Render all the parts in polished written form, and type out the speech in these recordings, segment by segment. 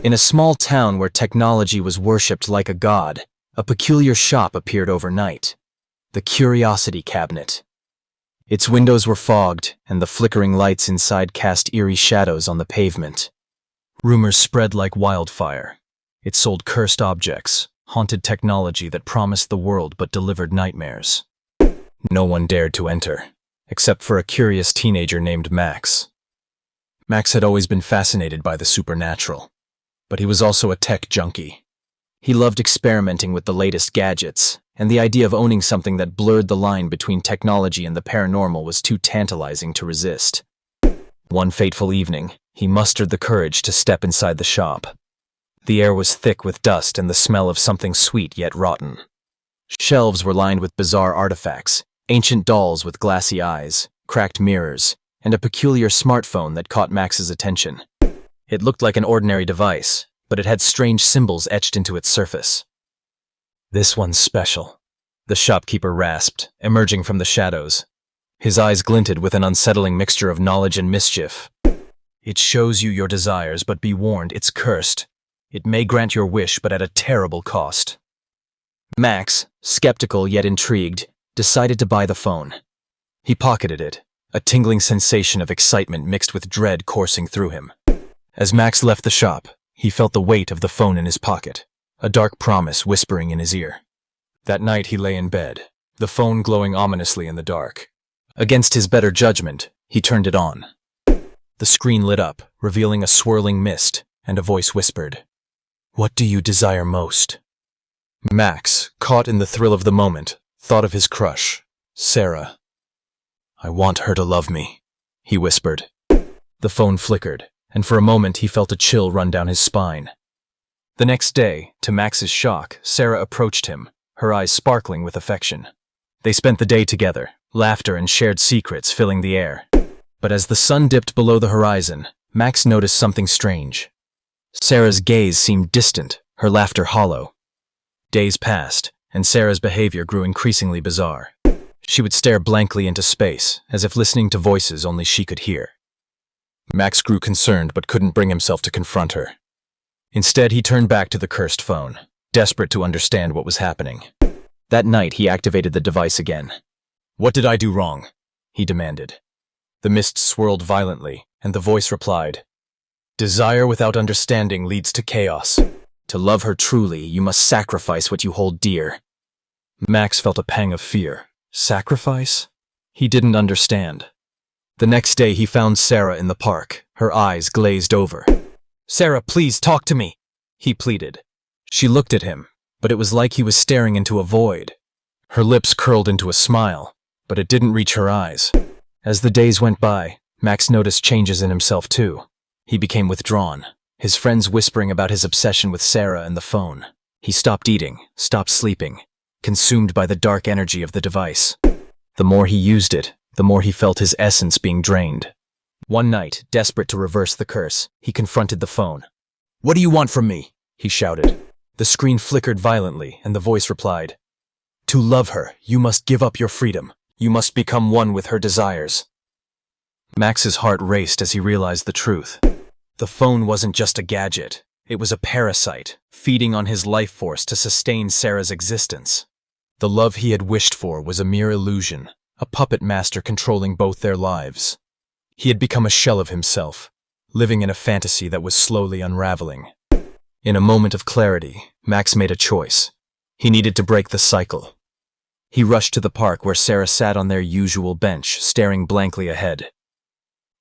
In a small town where technology was worshipped like a god, a peculiar shop appeared overnight. The Curiosity Cabinet. Its windows were fogged, and the flickering lights inside cast eerie shadows on the pavement. Rumors spread like wildfire. It sold cursed objects, haunted technology that promised the world but delivered nightmares. No one dared to enter, except for a curious teenager named Max. Max had always been fascinated by the supernatural, but he was also a tech junkie. He loved experimenting with the latest gadgets, and the idea of owning something that blurred the line between technology and the paranormal was too tantalizing to resist. One fateful evening, he mustered the courage to step inside the shop. The air was thick with dust and the smell of something sweet yet rotten. Shelves were lined with bizarre artifacts, ancient dolls with glassy eyes, cracked mirrors, and a peculiar smartphone that caught Max's attention. It looked like an ordinary device, but it had strange symbols etched into its surface. "This one's special," the shopkeeper rasped, emerging from the shadows. His eyes glinted with an unsettling mixture of knowledge and mischief. "It shows you your desires, but be warned, it's cursed. It may grant your wish, but at a terrible cost." Max, skeptical yet intrigued, decided to buy the phone. He pocketed it, a tingling sensation of excitement mixed with dread coursing through him. As Max left the shop, he felt the weight of the phone in his pocket, a dark promise whispering in his ear. That night he lay in bed, the phone glowing ominously in the dark. Against his better judgment, he turned it on. The screen lit up, revealing a swirling mist, and a voice whispered, "What do you desire most?" Max, caught in the thrill of the moment, thought of his crush, Sarah. "I want her to love me," he whispered. The phone flickered, and for a moment he felt a chill run down his spine. The next day, to Max's shock, Sarah approached him, her eyes sparkling with affection. They spent the day together, laughter and shared secrets filling the air. But as the sun dipped below the horizon, Max noticed something strange. Sarah's gaze seemed distant, her laughter hollow. Days passed, and Sarah's behavior grew increasingly bizarre. She would stare blankly into space, as if listening to voices only she could hear. Max grew concerned but couldn't bring himself to confront her. Instead, he turned back to the cursed phone, desperate to understand what was happening. That night, he activated the device again. "What did I do wrong?" he demanded. The mist swirled violently, and the voice replied, "Desire without understanding leads to chaos. To love her truly, you must sacrifice what you hold dear." Max felt a pang of fear. Sacrifice? He didn't understand. The next day he found Sarah in the park, her eyes glazed over. "Sarah, please talk to me," he pleaded. She looked at him, but it was like he was staring into a void. Her lips curled into a smile, but it didn't reach her eyes. As the days went by, Max noticed changes in himself too. He became withdrawn, his friends whispering about his obsession with Sarah and the phone. He stopped eating, stopped sleeping, consumed by the dark energy of the device. The more he used it, the more he felt his essence being drained. One night, desperate to reverse the curse, he confronted the phone. "What do you want from me?" he shouted. The screen flickered violently, and the voice replied, "To love her, you must give up your freedom. You must become one with her desires." Max's heart raced as he realized the truth. The phone wasn't just a gadget. It was a parasite, feeding on his life force to sustain Sarah's existence. The love he had wished for was a mere illusion, a puppet master controlling both their lives. He had become a shell of himself, living in a fantasy that was slowly unraveling. In a moment of clarity, Max made a choice. He needed to break the cycle. He rushed to the park where Sarah sat on their usual bench, staring blankly ahead.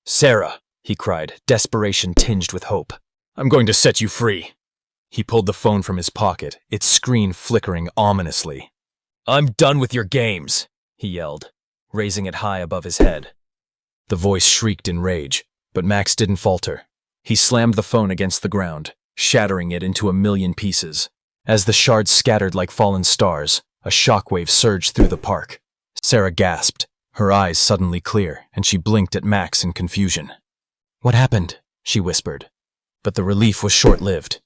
"Sarah," he cried, desperation tinged with hope. "I'm going to set you free." He pulled the phone from his pocket, its screen flickering ominously. "I'm done with your games," he yelled, raising it high above his head. The voice shrieked in rage, but Max didn't falter. He slammed the phone against the ground, shattering it into a million pieces. As the shards scattered like fallen stars, a shockwave surged through the park. Sarah gasped, her eyes suddenly clear, and she blinked at Max in confusion. "What happened?" she whispered. But the relief was short-lived.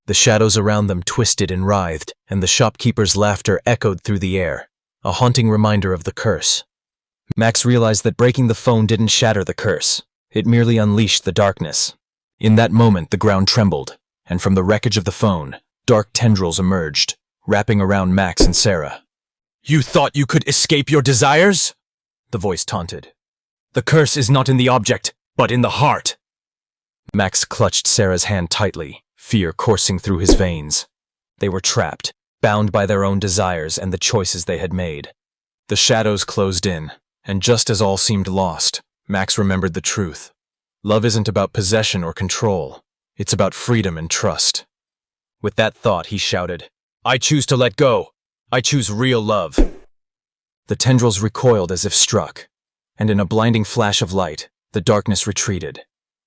The shadows around them twisted and writhed, and the shopkeeper's laughter echoed through the air, a haunting reminder of the curse. Max realized that breaking the phone didn't shatter the curse. It merely unleashed the darkness. In that moment, the ground trembled. and from the wreckage of the phone, dark tendrils emerged, wrapping around Max and Sarah. "You thought you could escape your desires?" the voice taunted. "The curse is not in the object, but in the heart." Max clutched Sarah's hand tightly, fear coursing through his veins. They were trapped, bound by their own desires and the choices they had made. The shadows closed in, and just as all seemed lost, Max remembered the truth. Love isn't about possession or control. It's about freedom and trust. With that thought, he shouted, "I choose to let go. I choose real love." The tendrils recoiled as if struck, and in a blinding flash of light, the darkness retreated.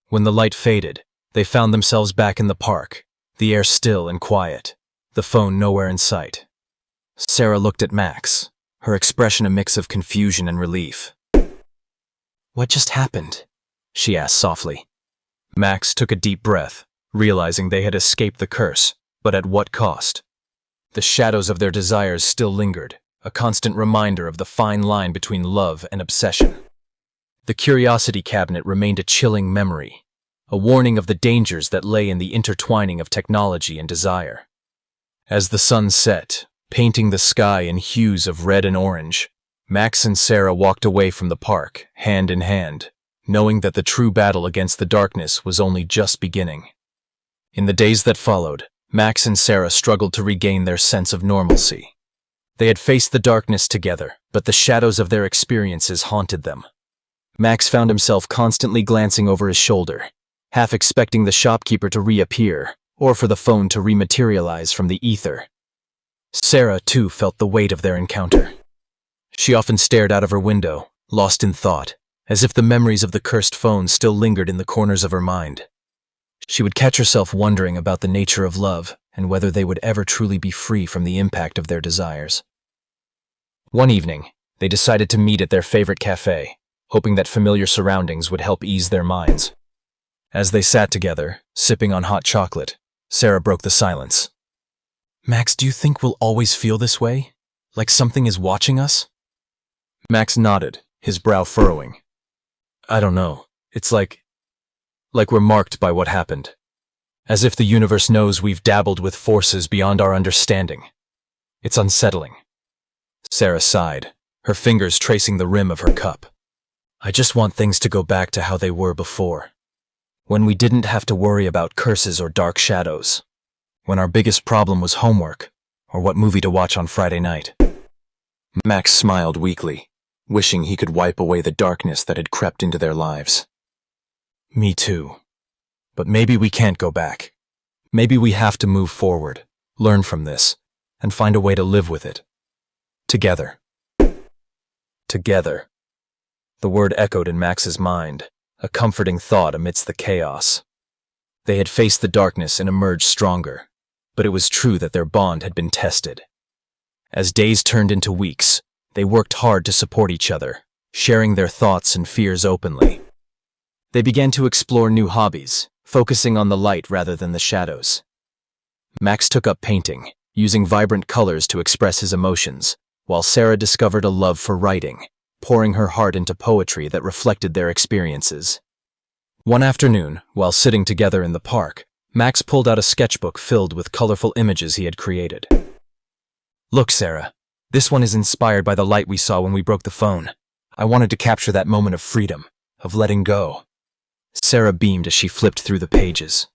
When the light faded, they found themselves back in the park, the air still and quiet, the phone nowhere in sight. Sarah looked at Max, her expression a mix of confusion and relief. "What just happened?" she asked softly. Max took a deep breath, realizing they had escaped the curse, but at what cost? The shadows of their desires still lingered, a constant reminder of the fine line between love and obsession. The curiosity cabinet remained a chilling memory, a warning of the dangers that lay in the intertwining of technology and desire. As the sun set, painting the sky in hues of red and orange, Max and Sarah walked away from the park, hand in hand, knowing that the true battle against the darkness was only just beginning. In the days that followed, Max and Sarah struggled to regain their sense of normalcy. They had faced the darkness together, but the shadows of their experiences haunted them. Max found himself constantly glancing over his shoulder, half expecting the shopkeeper to reappear, or for the phone to rematerialize from the ether. Sarah, too, felt the weight of their encounter. She often stared out of her window, lost in thought, as if the memories of the cursed phone still lingered in the corners of her mind. She would catch herself wondering about the nature of love and whether they would ever truly be free from the impact of their desires. One evening, they decided to meet at their favorite cafe, hoping that familiar surroundings would help ease their minds. As they sat together, sipping on hot chocolate, Sarah broke the silence. "Max, do you think we'll always feel this way? Like something is watching us?" Max nodded, his brow furrowing. "I don't know. It's like we're marked by what happened. As if the universe knows we've dabbled with forces beyond our understanding. It's unsettling." Sarah sighed, her fingers tracing the rim of her cup. "I just want things to go back to how they were before. When we didn't have to worry about curses or dark shadows. When our biggest problem was homework, or what movie to watch on Friday night." Max smiled weakly, wishing he could wipe away the darkness that had crept into their lives. "Me too. But maybe we can't go back. Maybe we have to move forward, learn from this, and find a way to live with it. Together." Together. The word echoed in Max's mind, a comforting thought amidst the chaos. They had faced the darkness and emerged stronger, but it was true that their bond had been tested. As days turned into weeks, they worked hard to support each other, sharing their thoughts and fears openly. They began to explore new hobbies, focusing on the light rather than the shadows. Max took up painting, using vibrant colors to express his emotions, while Sarah discovered a love for writing, pouring her heart into poetry that reflected their experiences. One afternoon, while sitting together in the park, Max pulled out a sketchbook filled with colorful images he had created. "Look, Sarah, this one is inspired by the light we saw when we broke the phone. I wanted to capture that moment of freedom, of letting go." Sarah beamed as she flipped through the pages.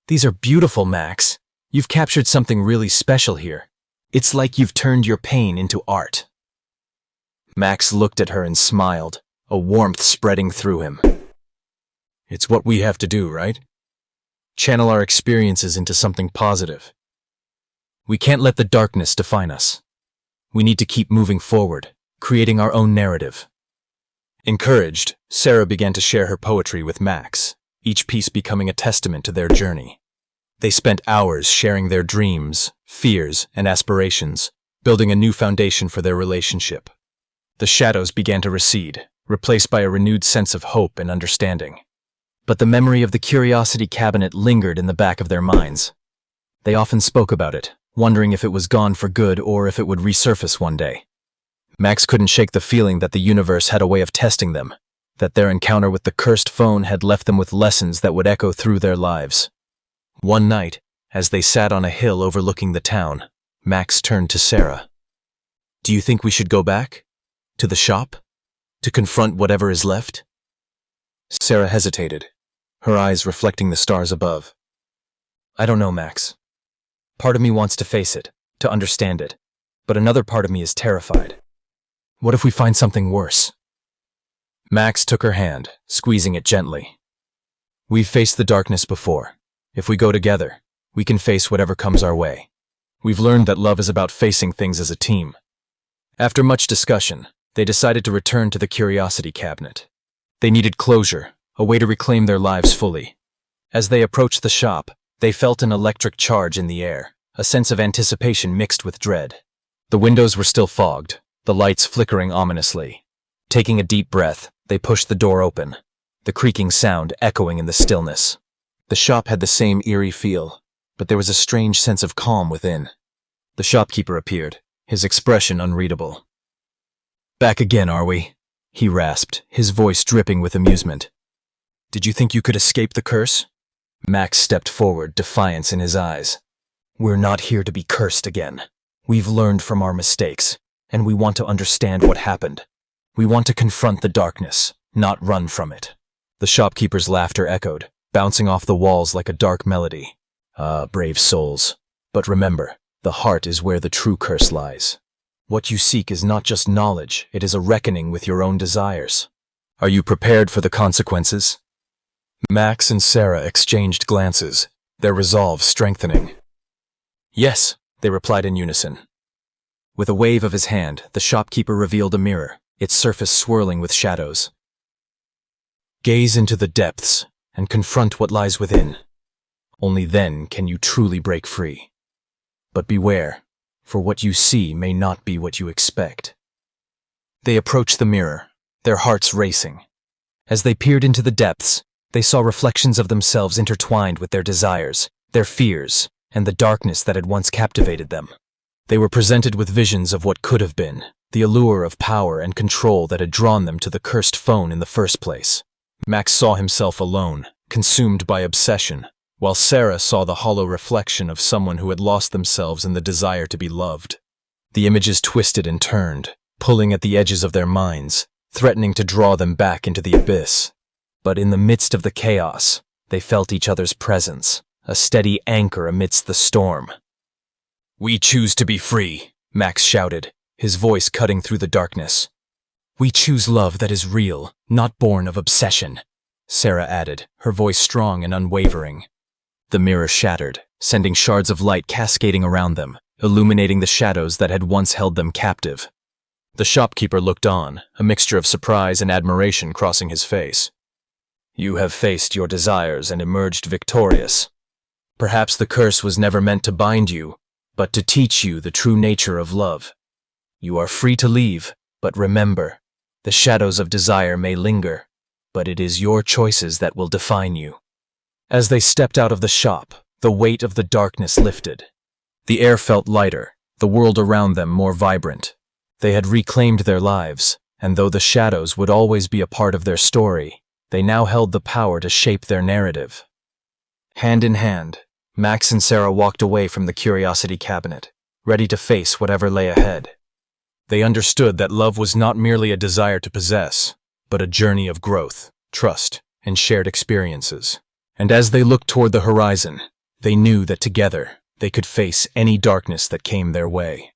"These are beautiful, Max. You've captured something really special here. It's like you've turned your pain into art." Max looked at her and smiled, a warmth spreading through him. "It's what we have to do, right? Channel our experiences into something positive. We can't let the darkness define us. We need to keep moving forward, creating our own narrative." Encouraged, Sarah began to share her poetry with Max, each piece becoming a testament to their journey. They spent hours sharing their dreams, fears, and aspirations, building a new foundation for their relationship. The shadows began to recede, replaced by a renewed sense of hope and understanding. But the memory of the curiosity cabinet lingered in the back of their minds. They often spoke about it, wondering if it was gone for good or if it would resurface one day. Max couldn't shake the feeling that the universe had a way of testing them, that their encounter with the cursed phone had left them with lessons that would echo through their lives. One night, as they sat on a hill overlooking the town, Max turned to Sarah. "Do you think we should go back? To the shop? To confront whatever is left?" Sarah hesitated, her eyes reflecting the stars above. "I don't know, Max. Part of me wants to face it, to understand it, but another part of me is terrified. What if we find something worse?" Max took her hand, squeezing it gently. "We've faced the darkness before. If we go together, we can face whatever comes our way. We've learned that love is about facing things as a team." After much discussion, they decided to return to the curiosity cabinet. They needed closure, a way to reclaim their lives fully. As they approached the shop, they felt an electric charge in the air, a sense of anticipation mixed with dread. The windows were still fogged, the lights flickering ominously. Taking a deep breath, they pushed the door open, the creaking sound echoing in the stillness. The shop had the same eerie feel, but there was a strange sense of calm within. The shopkeeper appeared, his expression unreadable. "Back again, are we?" he rasped, his voice dripping with amusement. "Did you think you could escape the curse?" Max stepped forward, defiance in his eyes. "We're not here to be cursed again. We've learned from our mistakes, and we want to understand what happened. We want to confront the darkness, not run from it." The shopkeeper's laughter echoed, bouncing off the walls like a dark melody. "Ah, brave souls. But remember, the heart is where the true curse lies. What you seek is not just knowledge, it is a reckoning with your own desires. Are you prepared for the consequences?" Max and Sarah exchanged glances, their resolve strengthening. "Yes," they replied in unison. With a wave of his hand, the shopkeeper revealed a mirror, its surface swirling with shadows. "Gaze into the depths and confront what lies within. Only then can you truly break free. But beware, for what you see may not be what you expect." They approached the mirror, their hearts racing. As they peered into the depths, they saw reflections of themselves intertwined with their desires, their fears, and the darkness that had once captivated them. They were presented with visions of what could have been, the allure of power and control that had drawn them to the cursed phone in the first place. Max saw himself alone, consumed by obsession, while Sarah saw the hollow reflection of someone who had lost themselves in the desire to be loved. The images twisted and turned, pulling at the edges of their minds, threatening to draw them back into the abyss. But in the midst of the chaos, they felt each other's presence, a steady anchor amidst the storm. "We choose to be free," Max shouted, his voice cutting through the darkness. "We choose love that is real, not born of obsession," Sarah added, her voice strong and unwavering. The mirror shattered, sending shards of light cascading around them, illuminating the shadows that had once held them captive. The shopkeeper looked on, a mixture of surprise and admiration crossing his face. "You have faced your desires and emerged victorious. Perhaps the curse was never meant to bind you, but to teach you the true nature of love. You are free to leave, but remember, the shadows of desire may linger, but it is your choices that will define you." As they stepped out of the shop, the weight of the darkness lifted. The air felt lighter, the world around them more vibrant. They had reclaimed their lives, and though the shadows would always be a part of their story, they now held the power to shape their narrative. Hand in hand, Max and Sarah walked away from the curiosity cabinet, ready to face whatever lay ahead. They understood that love was not merely a desire to possess, but a journey of growth, trust, and shared experiences. And as they looked toward the horizon, they knew that together they could face any darkness that came their way.